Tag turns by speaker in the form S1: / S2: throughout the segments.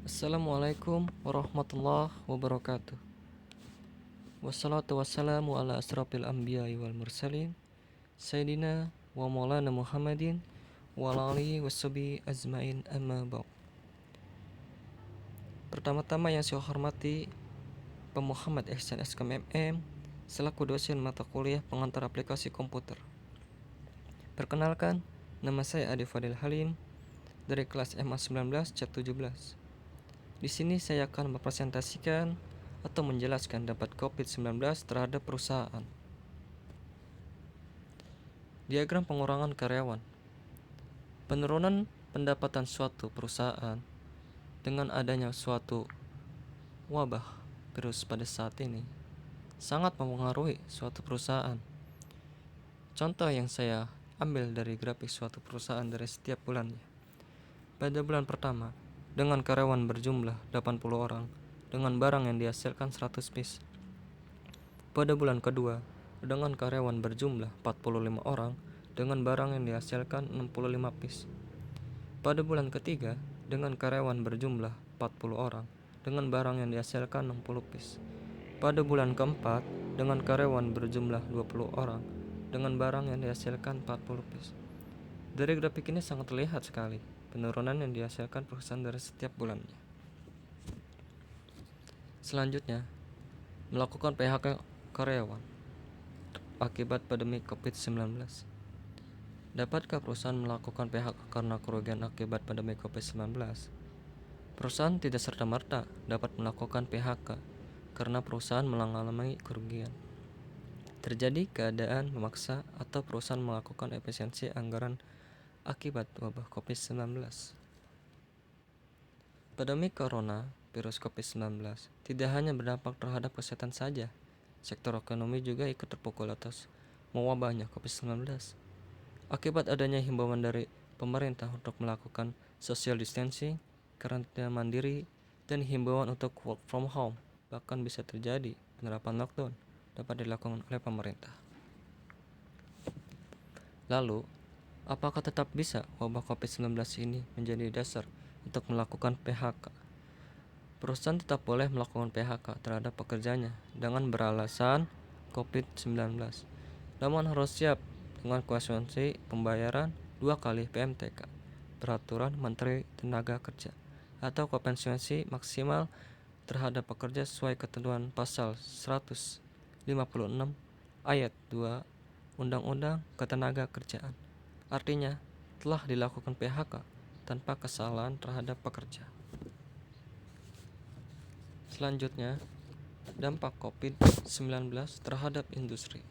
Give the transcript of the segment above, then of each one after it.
S1: Assalamualaikum warahmatullahi wabarakatuh. Wassalatu wassalamu ala asrafil anbiya'i wal mursalin Sayyidina wa maulana Muhammadin wa ala alihi wassabi azmain amma ba'd. Pertama-tama yang saya hormati Pak Muhammad Ihsan SKM MM selaku dosen mata kuliah pengantar aplikasi komputer. Perkenalkan, nama saya Adi Fadil Halim dari kelas MA19 Cap 17. Di sini saya akan mempresentasikan atau menjelaskan dampak COVID-19 terhadap perusahaan. Diagram pengurangan karyawan. Penurunan pendapatan suatu perusahaan dengan adanya suatu wabah virus pada saat ini sangat mempengaruhi suatu perusahaan. Contoh yang saya ambil dari grafik suatu perusahaan dari setiap bulannya. Pada bulan pertama, dengan karyawan berjumlah 80 orang, dengan barang yang dihasilkan 100 piece. Pada bulan kedua, dengan karyawan berjumlah 45 orang, dengan barang yang dihasilkan 65 piece. Pada bulan ketiga, dengan karyawan berjumlah 40 orang, dengan barang yang dihasilkan 60 piece. Pada bulan keempat, dengan karyawan berjumlah 20 orang, dengan barang yang dihasilkan 40 piece. Dari grafik ini sangat terlihat sekali penurunan yang dihasilkan perusahaan dari setiap bulannya. Selanjutnya, melakukan PHK karyawan akibat pandemi COVID-19. Dapatkah perusahaan melakukan PHK karena kerugian akibat pandemi COVID-19? Perusahaan tidak serta-merta dapat melakukan PHK karena perusahaan mengalami kerugian. Terjadi keadaan memaksa atau perusahaan melakukan efisiensi anggaran akibat wabah COVID-19. Pandemi corona virus COVID-19 tidak hanya berdampak terhadap kesehatan saja, sektor ekonomi juga ikut terpukul atas mewabahnya COVID-19. Akibat adanya himbauan dari pemerintah untuk melakukan social distancing, karantina mandiri, dan himbauan untuk work from home, bahkan bisa terjadi penerapan lockdown dapat dilakukan oleh pemerintah. Lalu, apakah tetap bisa wabah COVID-19 ini menjadi dasar untuk melakukan PHK? Perusahaan tetap boleh melakukan PHK terhadap pekerjanya dengan beralasan COVID-19, namun harus siap dengan konsekuensi pembayaran 2 kali PMTK, Peraturan Menteri Tenaga Kerja, atau kompensaси maksimal terhadap pekerja sesuai ketentuan pasal 156 ayat 2 Undang-Undang Ketenagakerjaan. Artinya, telah dilakukan PHK tanpa kesalahan terhadap pekerja. Selanjutnya, dampak COVID-19 terhadap industri.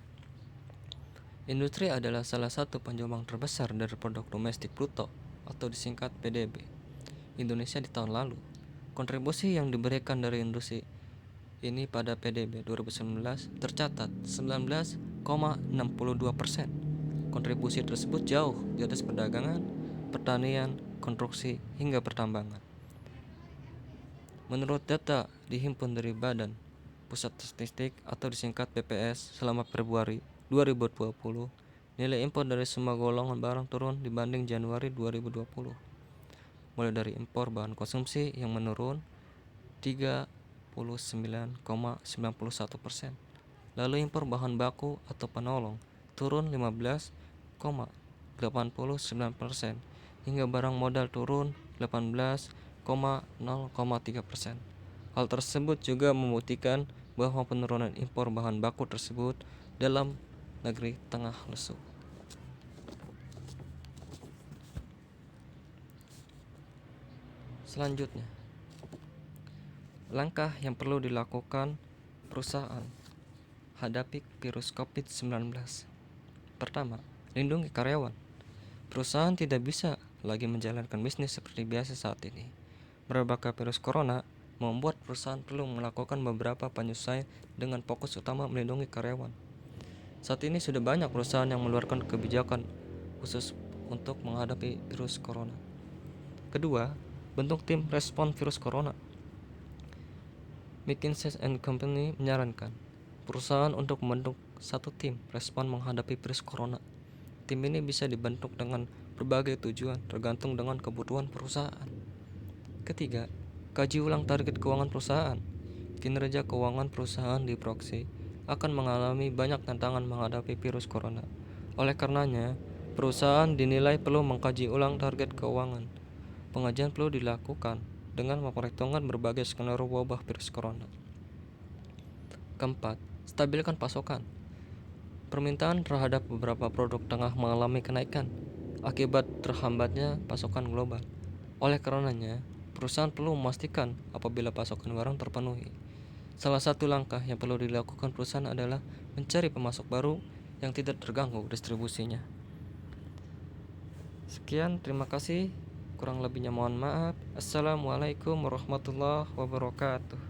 S1: Industri adalah salah satu penyumbang terbesar dari produk domestik bruto atau disingkat PDB Indonesia di tahun lalu. Kontribusi yang diberikan dari industri ini pada PDB 2019 tercatat 19,62%. Kontribusi tersebut jauh di atas perdagangan, pertanian, konstruksi, hingga pertambangan. Menurut data dihimpun dari Badan Pusat Statistik atau disingkat BPS selama Februari 2020, nilai impor dari semua golongan barang turun dibanding Januari 2020. Mulai dari impor bahan konsumsi yang menurun 39,91%. Lalu impor bahan baku atau penolong turun 15,89%, hingga barang modal turun 18,0,3%. Hal tersebut juga membuktikan bahwa penurunan impor bahan baku tersebut dalam negeri tengah lesu. Selanjutnya, langkah yang perlu dilakukan perusahaan hadapi virus COVID-19. Pertama, lindungi karyawan. Perusahaan tidak bisa lagi menjalankan bisnis seperti biasa saat ini. Merebaknya virus corona membuat perusahaan perlu melakukan beberapa penyesuaian dengan fokus utama melindungi karyawan. Saat ini sudah banyak perusahaan yang mengeluarkan kebijakan khusus untuk menghadapi virus corona. Kedua, bentuk tim respon virus corona. McKinsey & Company menyarankan perusahaan untuk membentuk satu tim respon menghadapi virus corona. Tim ini bisa dibentuk dengan berbagai tujuan tergantung dengan kebutuhan perusahaan. Ketiga, Kaji ulang target keuangan perusahaan. Kinerja keuangan perusahaan di proxy akan mengalami banyak tantangan menghadapi virus corona. Oleh karenanya, perusahaan dinilai perlu mengkaji ulang target keuangan. Pengajian perlu dilakukan dengan memperhitungkan berbagai skenario wabah virus corona. Keempat, stabilkan pasokan. Permintaan terhadap beberapa produk tengah mengalami kenaikan akibat terhambatnya pasokan global. Oleh karenanya, perusahaan perlu memastikan apabila pasokan barang terpenuhi. Salah satu langkah yang perlu dilakukan perusahaan adalah mencari pemasok baru yang tidak terganggu distribusinya. Sekian, terima kasih. Kurang lebihnya mohon maaf. Assalamualaikum warahmatullahi wabarakatuh.